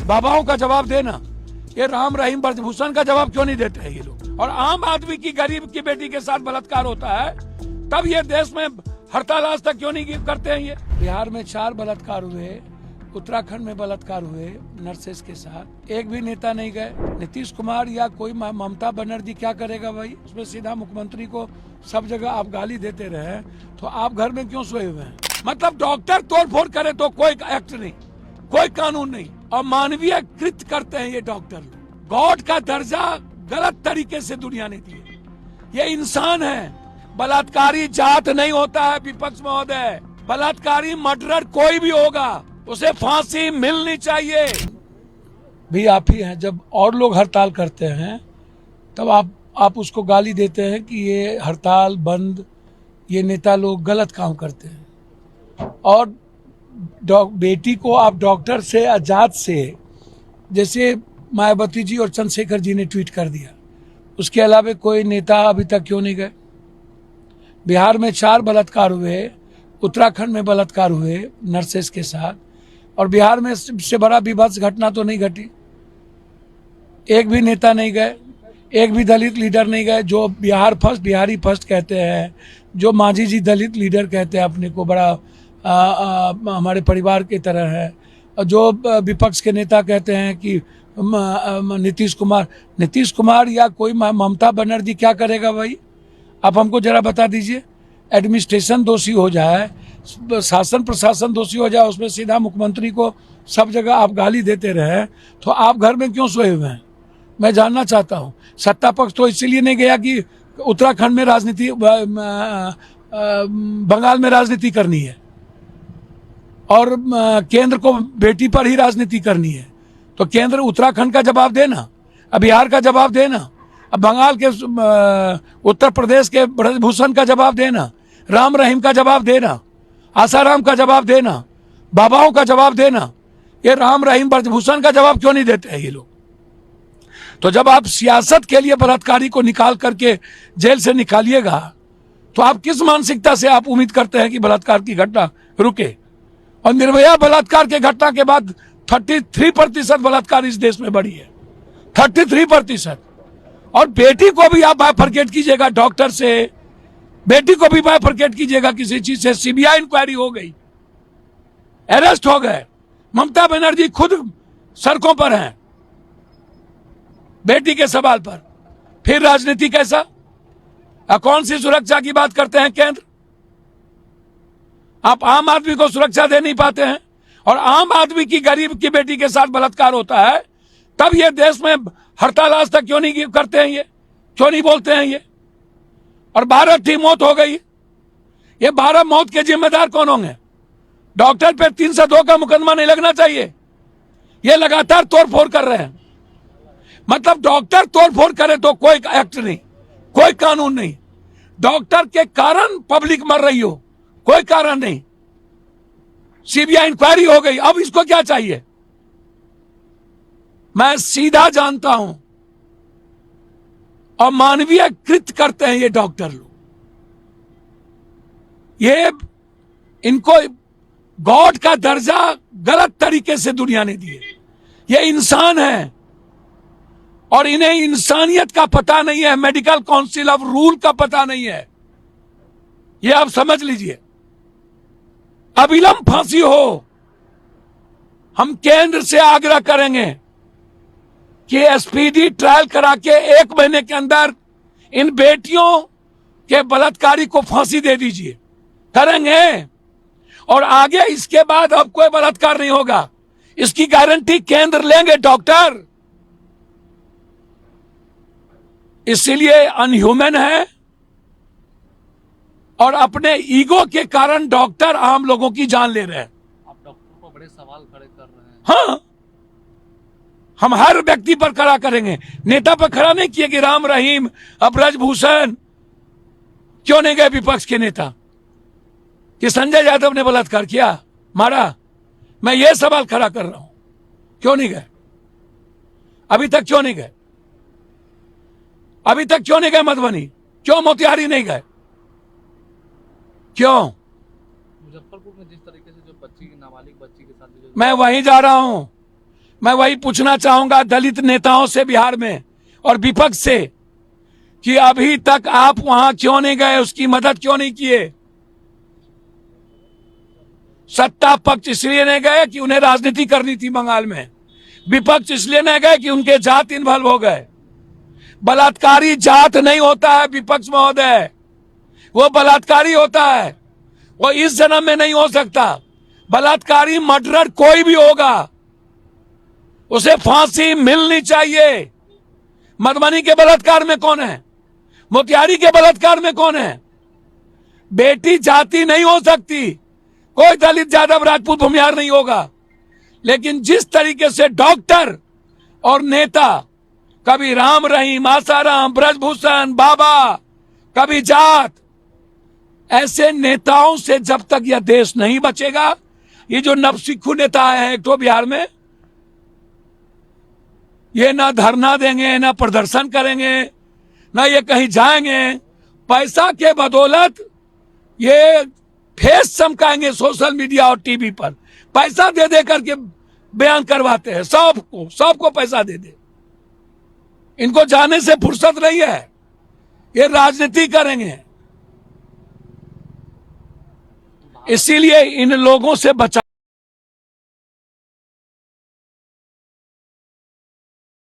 बाबाओं का जवाब देना। ये राम रहीम ब्रजभूषण का जवाब क्यों नहीं देते हैं ये लोग? और आम आदमी की, गरीब की बेटी के साथ बलात्कार होता है तब ये देश में हड़ताल आज तक क्यों नहीं करते हैं? ये बिहार में 4 बलात्कार हुए, उत्तराखंड में बलात्कार हुए नर्सेस के साथ, एक भी नेता नहीं गए। नीतीश कुमार या कोई ममता बनर्जी क्या करेगा भाई? उसमें सीधा मुख्यमंत्री को सब जगह आप गाली देते रहे तो आप घर में क्यों सोए हुए हैं? मतलब डॉक्टर तोड़फोड़ करे तो कोई एक्ट नहीं, कोई कानून नहीं, और मानवीय कृत करते हैं ये डॉक्टर। गॉड का दर्जा गलत तरीके से दुनिया ने दिया। ये इंसान है, बलात्कारी जात नहीं होता है विपक्ष महोदय। बलात्कारी मर्डरर कोई भी होगा उसे फांसी मिलनी चाहिए। भी आप ही हैं, जब और लोग हड़ताल करते हैं तब आप उसको गाली देते हैं कि ये हड़ताल बंद, ये नेता लोग गलत काम करते हैं। और बेटी को आप डॉक्टर से, आजाद से, जैसे मायावती जी और चंद्रशेखर जी ने ट्वीट कर दिया, उसके अलावा कोई नेता अभी तक क्यों नहीं गए? बिहार में 4 बलात्कार हुए, उत्तराखंड में बलात्कार हुए नर्सेस के साथ, और बिहार में इससे बड़ा विभत्स घटना तो नहीं घटी। एक भी नेता नहीं गए, एक भी दलित लीडर नहीं गए। जो बिहार फर्स्ट, बिहारी फर्स्ट कहते हैं, जो मांझी जी दलित लीडर कहते हैं अपने को, बड़ा हमारे परिवार की तरह है, और जो विपक्ष के नेता कहते हैं कि नीतीश कुमार या कोई ममता बनर्जी क्या करेगा भाई? आप हमको जरा बता दीजिए। एडमिनिस्ट्रेशन दोषी हो जाए, शासन प्रशासन दोषी हो जाए, उसमें सीधा मुख्यमंत्री को सब जगह आप गाली देते रहे तो आप घर में क्यों सोए हुए हैं? मैं जानना चाहता हूँ। सत्ता पक्ष तो इसलिए नहीं गया कि उत्तराखंड में राजनीति, बंगाल में राजनीति करनी है और केंद्र को बेटी पर ही राजनीति करनी है, तो केंद्र उत्तराखंड का जवाब देना, अब बिहार का जवाब देना, अब बंगाल के, उत्तर प्रदेश के ब्रजभूषण का जवाब देना, राम रहीम का जवाब देना, आसाराम का जवाब देना, बाबाओं का जवाब देना। ये राम रहीम ब्रजभूषण का जवाब क्यों नहीं देते हैं ये लोग? तो जब आप सियासत के लिए बलात्कारी को निकाल करके जेल से निकालिएगा तो आप किस मानसिकता से आप उम्मीद करते हैं कि बलात्कार की घटना रुके? और निर्भया बलात्कार के घटना के बाद 33% बलात्कार इस देश में बढ़ी है, 33%। और बेटी को भी आप बाइफरकेट कीजिएगा, डॉक्टर से बेटी को भी बाइफरकेट कीजिएगा किसी चीज से। सीबीआई इंक्वायरी हो गई, अरेस्ट हो गए, ममता बनर्जी खुद सड़कों पर हैं बेटी के सवाल पर। फिर राजनीति कैसा? कौन सी सुरक्षा की बात करते हैं केंद्र? आप आम आदमी को सुरक्षा दे नहीं पाते हैं, और आम आदमी की, गरीब की बेटी के साथ बलात्कार होता है तब ये देश में हड़ताल आज तक क्यों नहीं करते हैं? ये क्यों नहीं बोलते हैं ये? और 12 की मौत हो गई। ये 12 मौत के जिम्मेदार कौन होंगे? डॉक्टर पे 302 का मुकदमा नहीं लगना चाहिए? ये लगातार तोड़फोड़ कर रहे हैं। मतलब डॉक्टर तोड़फोड़ करे तो कोई एक्ट नहीं, कोई कानून नहीं। डॉक्टर के कारण पब्लिक मर रही हो, कोई कारण नहीं। सीबीआई इंक्वायरी हो गई, अब इसको क्या चाहिए? मैं सीधा जानता हूं, और मानवीय कृत करते हैं ये डॉक्टर लोग। ये इनको गॉड का दर्जा गलत तरीके से दुनिया ने दिए। ये इंसान है और इन्हें इंसानियत का पता नहीं है, मेडिकल काउंसिल ऑफ रूल का पता नहीं है। ये आप समझ लीजिए। अविलंब फांसी हो। हम केंद्र से आग्रह करेंगे कि एसपीडी ट्रायल करा के 1 महीने के अंदर इन बेटियों के बलात्कारी को फांसी दे दीजिए। करेंगे, और आगे इसके बाद अब कोई बलात्कार नहीं होगा, इसकी गारंटी केंद्र लेंगे डॉक्टर। इसीलिए अनह्यूमन है, और अपने ईगो के कारण डॉक्टर आम लोगों की जान ले रहे हैं। आप डॉक्टर पर बड़े सवाल खड़े कर रहे हैं। हाँ, हम हर व्यक्ति पर खड़ा करेंगे। नेता पर खड़ा नहीं किए कि राम रहीम, ब्रजभूषण क्यों नहीं गए विपक्ष के नेता? कि संजय यादव ने बलात्कार किया, मारा? मैं ये सवाल खड़ा कर रहा हूं, क्यों नहीं गए? अभी तक क्यों नहीं गए? अभी तक क्यों नहीं गए मधुबनी? क्यों मोतिहारी नहीं गए? क्यों? मुजफ्फरपुर में जिस तरीके से जो बच्ची, नाबालिग बच्ची के साथ जो मैं वहीं जा रहा हूं। मैं वही पूछना चाहूंगा दलित नेताओं से बिहार में और विपक्ष से कि अभी तक आप वहां क्यों नहीं गए, उसकी मदद क्यों नहीं किए। सत्ता पक्ष इसलिए नहीं गए कि उन्हें राजनीति करनी थी बंगाल में, विपक्ष इसलिए नहीं गए कि उनके जात इन्वॉल्व हो गए। बलात्कारी जात नहीं होता है विपक्ष महोदय, वो बलात्कारी होता है, वो इस जन्म में नहीं हो सकता। बलात्कारी मर्डरर कोई भी होगा, उसे फांसी मिलनी चाहिए। मधुबनी के बलात्कार में कौन है, मोतिहारी के बलात्कार में कौन है। बेटी जाति नहीं हो सकती, कोई दलित यादव राजपूत भूमिहार नहीं होगा, लेकिन जिस तरीके से डॉक्टर और नेता, कभी राम रहीम, आसाराम, ब्रजभूषण, बाबा, कभी जात, ऐसे नेताओं से जब तक यह देश नहीं बचेगा, ये जो नवसिखू नेता है एक तो बिहार में, ये ना धरना देंगे, ना प्रदर्शन करेंगे, ना ये कहीं जाएंगे। पैसा के बदौलत ये फेस चमकाएंगे सोशल मीडिया और टीवी पर, पैसा दे दे करके बयान करवाते हैं। सबको पैसा दे दे। इनको जाने से फुर्सत नहीं है, ये राजनीति करेंगे। इसीलिए इन लोगों से बचा